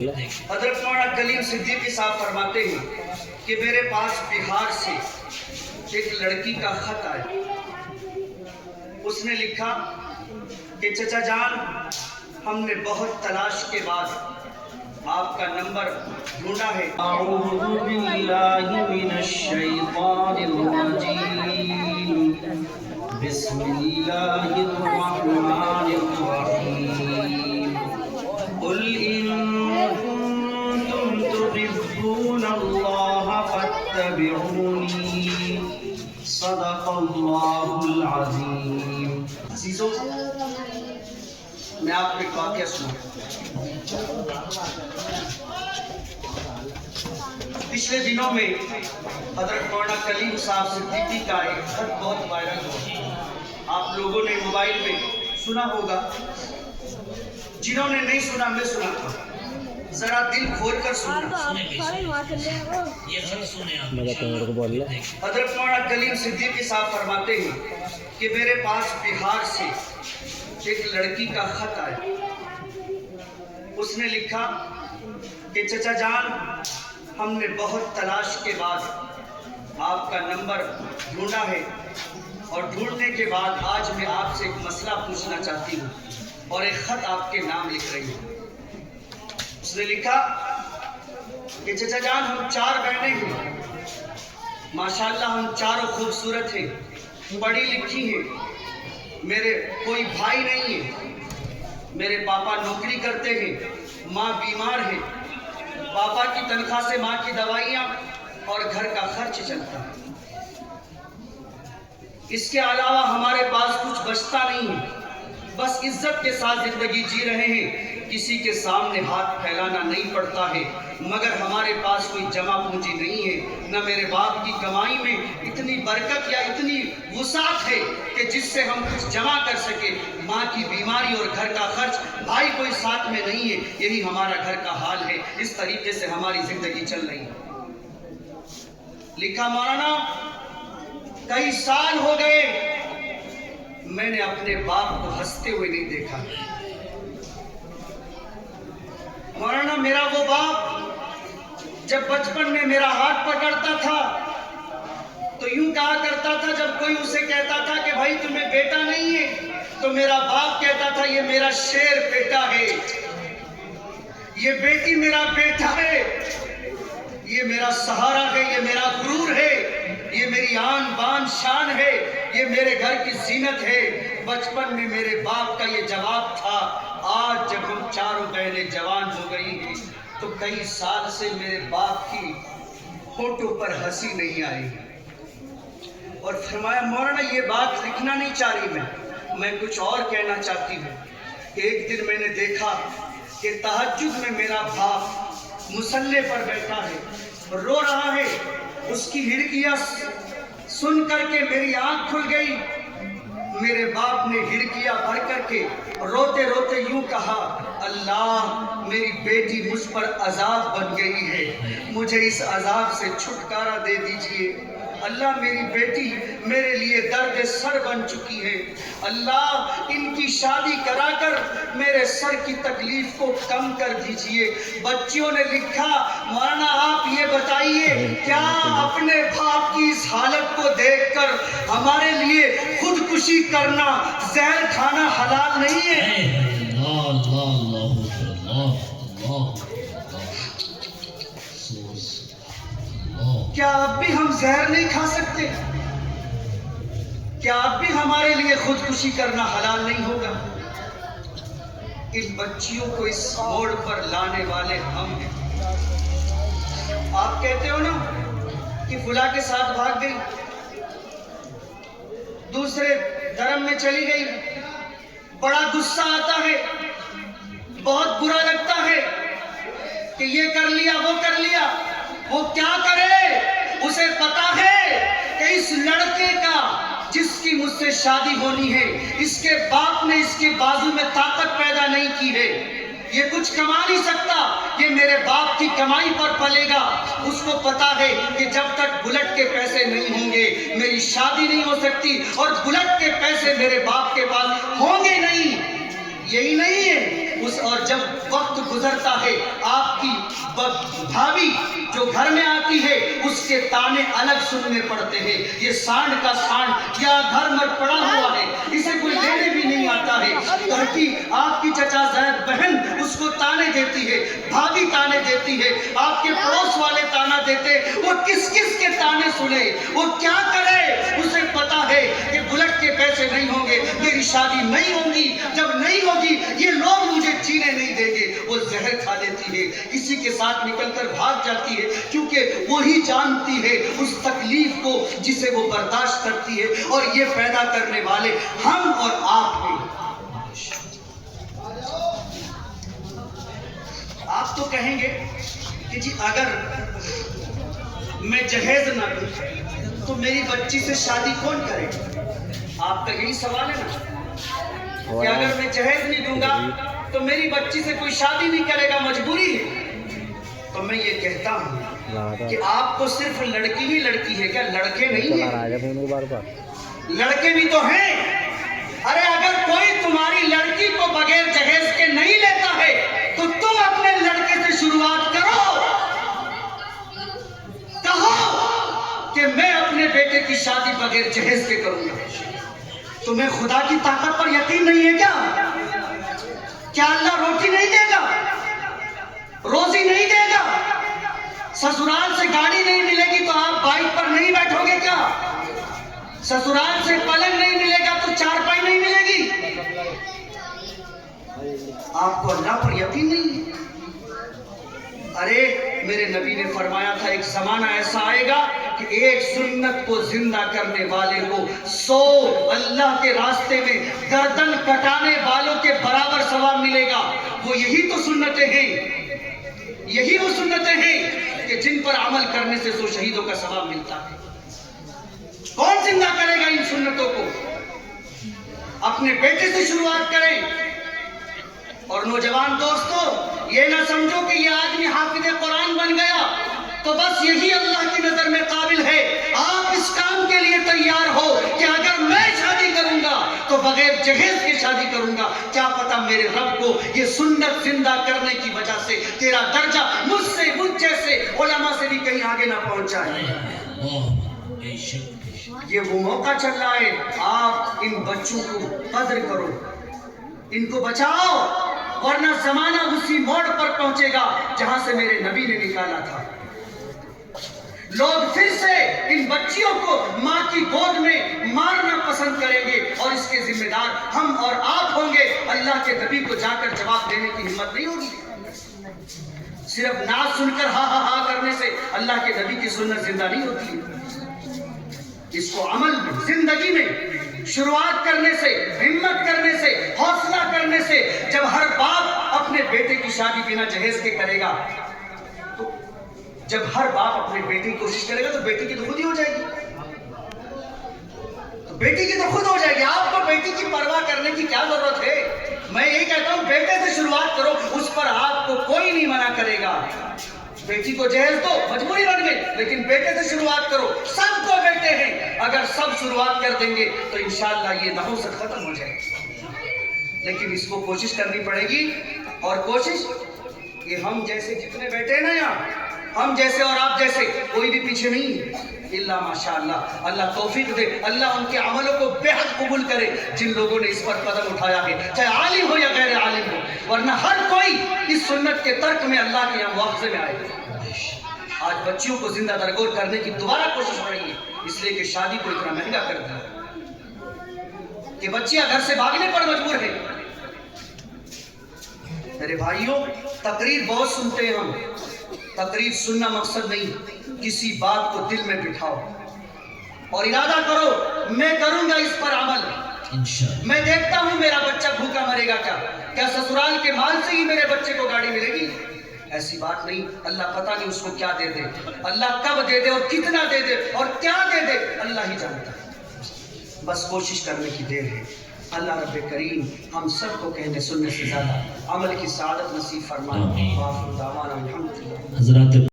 حضرت مولانا کلیم صدیقی صاحب فرماتے ہیں کہ میرے پاس بہار سے ایک لڑکی کا خط آیا۔ اس نے لکھا کہ چچا جان، ہم نے بہت تلاش کے بعد آپ کا نمبر ڈھونڈا ہے۔ اعوذ باللہ من الشیطان الرجیم، بسم اللہ الرحمن الرحیم، قل ان کنتم تحبون اللہ فاتبعونی، صدق اللہ العظیم۔ عزیزو، میں آپ کو ایک واقعہ سناؤں۔ پچھلے دنوں میں حضرت مولانا کلیم صاحب صدیقی کا ایک خط بہت وائرل ہوا۔ آپ لوگوں نے موبائل میں سنا ہوگا، جنہوں نے نہیں سنا میں سناتا ہوں، ذرا دل کھول کر سننا۔ حضرت مولانا کلیم صدیقی صاحب فرماتے ہیں کہ میرے پاس بہار سے ایک لڑکی کا خط آیا۔ اس نے لکھا کہ چچا جان، ہم نے بہت تلاش کے بعد آپ کا نمبر ڈھونڈا ہے، اور ڈھونڈنے کے بعد آج میں آپ سے ایک مسئلہ پوچھنا چاہتی ہوں، اور ایک خط آپ کے نام لکھ رہی ہوں۔ اس نے لکھا کہ چچا جان، ہم 4 بہنیں ہیں، ماشاءاللہ ہم چاروں خوبصورت ہیں، پڑھی لکھی ہیں، میرے کوئی بھائی نہیں ہے، میرے پاپا نوکری کرتے ہیں، ماں بیمار ہے، پاپا کی تنخواہ سے ماں کی دوائیاں اور گھر کا خرچ چلتا ہے۔ اس کے علاوہ ہمارے پاس کچھ بچتا نہیں ہے، بس عزت کے ساتھ زندگی جی رہے ہیں، کسی کے سامنے ہاتھ پھیلانا نہیں پڑتا ہے، مگر ہمارے پاس کوئی جمع پونجی نہیں ہے، نہ میرے باپ کی کمائی میں اتنی برکت یا اتنی وسعت ہے کہ جس سے ہم کچھ جمع کر سکے، ماں کی بیماری اور گھر کا خرچ، بھائی کوئی ساتھ میں نہیں ہے، یہی ہمارا گھر کا حال ہے، اس طریقے سے ہماری زندگی چل رہی ہے۔ لکھا مولانا، کئی سال ہو گئے میں نے اپنے باپ کو ہنستے ہوئے نہیں دیکھا۔ مولانا، میرا وہ باپ جب بچپن میں میرا ہاتھ پکڑتا تھا تو یوں کہا کرتا تھا، جب کوئی اسے کہتا تھا کہ بھائی تمہیں بیٹا نہیں ہے، تو میرا باپ کہتا تھا یہ میرا شیر بیٹا ہے، یہ بیٹی میرا بیٹا ہے، یہ میرا سہارا ہے، یہ میرا غرور ہے، یہ میری آن بان شان ہے، یہ میرے گھر کی زینت ہے۔ بچپن میں میرے باپ کا یہ جواب تھا۔ آج جب ہم چاروں بہنیں جوان ہو گئی ہیں تو کئی سال سے میرے باپ کی ہونٹوں پر ہنسی نہیں آئی۔ اور فرمایا مولانا، یہ بات لکھنا نہیں چاہ رہی میں کچھ اور کہنا چاہتی ہوں۔ ایک دن میں نے دیکھا کہ تہجد میں میرا باپ مصلی پر بیٹھا ہے، رو رہا ہے، اس کی ہڑکیاں سن کر کے میری آنکھ کھل گئی۔ میرے باپ نے ہڑکیاں بھر کر کے روتے روتے یوں کہا، اللہ، میری بیٹی مجھ پر عذاب بن گئی ہے، مجھے اس عذاب سے چھٹکارا دے دیجئے۔ اللہ، میری بیٹی میرے لیے درد سر بن چکی ہے، اللہ ان کی شادی کرا کر میرے سر کی تکلیف کو کم کر دیجئے۔ بچیوں نے لکھا، مولانا آپ یہ بتائیے، کیا اپنے باپ کی اس حالت کو دیکھ کر ہمارے لیے خودکشی کرنا، زہر کھانا حلال نہیں ہے؟ کیا اب بھی ہم زہر نہیں کھا سکتے؟ کیا اب بھی ہمارے لیے خودکشی کرنا حلال نہیں ہوگا؟ ان بچیوں کو اس موڑ پر لانے والے ہم ہیں۔ آپ کہتے ہو نا کہ فلاں کے ساتھ بھاگ گئی، دوسرے دھرم میں چلی گئی، بڑا غصہ آتا ہے، بہت برا لگتا ہے کہ یہ کر لیا، وہ کر لیا۔ وہ کیا کرے؟ اسے پتا ہے کہ اس لڑکے کا جس کی مجھ سے شادی ہونی ہے، اس کے باپ نے اس کے بازو میں طاقت پیدا نہیں کی ہے، یہ کچھ کما نہیں سکتا، یہ میرے باپ کی کمائی پر پلے گا۔ اس کو پتا ہے کہ جب تک بلٹ کے پیسے نہیں ہوں گے میری شادی نہیں ہو سکتی، اور بلٹ کے پیسے میرے باپ کے پاس ہوں گے نہیں۔ یہی نہیں ہے اور جب وقت گزرتا ہے آپ کی بھابھی جو گھر میں آتی ہے اس کے تانے الگ سننے پڑتے ہیں، یہ سانڈ کا سانڈ یا گھر میں پڑا ہوا ہے، اسے کوئی لینے بھی نہیں آتا ہے، گھر کی آپ کی چچا زید بہن اس کو تانے دیتی ہے، بھابھی تانے دیتی ہے، آپ کے پڑوس والے تانا دیتے، وہ کس کس کے تانے سنے، وہ کیا کرے؟ اسے پتا ہے کہ بلٹ کے پیسے نہیں ہوں گے، میری شادی نہیں ہوگی، جب نہیں ہوگی یہ لوگ مجھے جینے نہیں دیں گے، وہ زہر کھا لیتی ہے، کسی کے ساتھ نکل کر بھاگ جاتی ہے، کیونکہ وہی جانتی ہے اس تکلیف کو جسے وہ برداشت کرتی ہے، اور یہ پیدا کرنے والے ہم اور آپ ہیں۔ آپ تو کہیں گے کہ جی اگر میں جہیز نہ دوں تو میری بچی سے شادی کون کرے؟ آپ کا یہی سوال ہے نا کہ اگر میں جہیز نہیں دوں گا تو میری بچی سے کوئی شادی نہیں کرے گا، مجبوری ہے۔ تو میں یہ کہتا ہوں کہ آپ کو صرف لڑکی ہی لڑکی ہے کیا؟ لڑکے نہیں ہیں؟ لڑکے بھی تو ہیں۔ ارے اگر کوئی تمہاری لڑکی کو بغیر جہیز کے نہیں لیتا ہے تو تم اپنے لڑکے سے شروعات کرو، کہو کہ میں اپنے بیٹے کی شادی بغیر جہیز کے کروں گا۔ تمہیں خدا کی طاقت پر یقین نہیں ہے کیا اللہ روٹی نہیں دے گا، روزی نہیں دے گا؟ سسرال سے گاڑی نہیں ملے گی تو آپ بائک پر نہیں بیٹھو گے کیا؟ سسرال سے پلنگ نہیں ملے گا تو چارپائی نہیں ملے گی؟ آپ کو اللہ پر یقین نہیں ہے؟ ارے میرے نبی نے فرمایا تھا ایک زمانہ ایسا آئے گا کہ ایک سنت کو زندہ کرنے والے کو 100 اللہ کے راستے میں گردن کٹانے والوں کے برابر ثواب ملے گا۔ وہ یہی تو سنتیں ہیں، یہی وہ سنتیں ہیں کہ جن پر عمل کرنے سے 100 شہیدوں کا ثواب ملتا ہے۔ کون زندہ کرے گا ان سنتوں کو؟ اپنے بیٹے سے شروعات کریں۔ اور نوجوان دوستو، یہ نہ سمجھو کہ یہ آدمی حافظ قرآن بن گیا تو بس یہی اللہ کی نظر میں قابل ہے۔ آپ اس کام کے لیے تیار ہو کہ اگر میں شادی کروں گا تو بغیر جہیز کے شادی کروں گا، کیا پتا میرے رب کو یہ سنت زندہ کرنے کی وجہ سے تیرا درجہ مجھ جیسے علماء سے بھی کہیں آگے نہ پہنچ جائے۔ یہ وہ موقع چل رہا ہے، آپ ان بچوں کو قدر کرو، ان کو بچاؤ، ورنہ زمانہ اسی موڑ پر پہنچے گا جہاں سے میرے نبی نے نکالا تھا۔ لوگ پھر سے ان بچیوں کو ماں کی گود میں مارنا پسند کریں گے اور اس کے ذمہ دار ہم اور آپ ہوں گے۔ اللہ کے نبی کو جا کر جواب دینے کی ہمت نہیں ہوگی۔ صرف نعت سن کر ہاں ہاں ہاں کرنے سے اللہ کے نبی کی سنت زندہ نہیں ہوتی ہے۔ اس کو عمل میں، زندگی میں شروعات کرنے سے، ہمت کرنے سے، حوصلہ کرنے سے، جب ہر باپ اپنے بیٹے کی شادی بنا جہیز کے کرے گا، تو جب ہر باپ اپنے بیٹے کی کوشش کرے گا تو بیٹی کی تو خود ہی ہو جائے گی، تو بیٹی کی تو خود ہو جائے گی۔ آپ کو بیٹی کی پرواہ کرنے کی کیا ضرورت ہے؟ میں یہی کہتا ہوں بیٹے سے شروعات کرو، اس پر آپ کو کوئی نہیں منع کرے گا۔ بیٹی کو جہیز دو، مجبوری بن گئی، لیکن بیٹے سے شروعات کرو۔ سب کو بیٹے ہیں، اگر سب شروعات کر دیں گے تو انشاءاللہ یہ نحوست ختم ہو جائے گی۔ لیکن اس کو کوشش کرنی پڑے گی، اور کوشش یہ ہم جیسے جتنے بیٹے ہیں نا یہاں، ہم جیسے اور آپ جیسے کوئی بھی پیچھے نہیں ہے، الا ماشاءاللہ۔ اللہ توفیق دے، اللہ ان کے عملوں کو بے حد قبول کرے جن لوگوں نے اس پر قدم اٹھایا ہے، چاہے عالم ہو یا غیر عالم ہو، ورنہ ہر کوئی اس سنت کے ترک میں اللہ کے یہاں مواخذے میں آئے گا۔ آج بچیوں کو زندہ درگور کرنے کی دوبارہ کوشش ہو رہی ہے، اس لیے کہ شادی کو اتنا مہنگا کر دیا کہ بچیاں گھر سے بھاگنے پر مجبور ہیں۔ میرے بھائیوں، تقریر بہت سنتے ہیں ہم، تقریر سننا مقصد نہیں، کسی بات کو دل میں بٹھاؤ اور ارادہ کرو میں کروں گا اس پر عمل۔ میں دیکھتا ہوں میرا بچہ بھوکا مرے گا کیا سسرال کے مال سے ہی میرے بچے کو گاڑی ملے گی؟ ایسی بات نہیں۔ اللہ پتہ نہیں اس کو کیا دے دے، اللہ کب دے دے اور کتنا دے دے اور کیا دے دے، اللہ ہی جانتا ہے۔ بس کوشش کرنے کی دیر ہے۔ اللہ رب کریم ہم سب کو کہنے سننے سے زیادہ عمل کی سعادت نصیب فرمائے۔ حضرات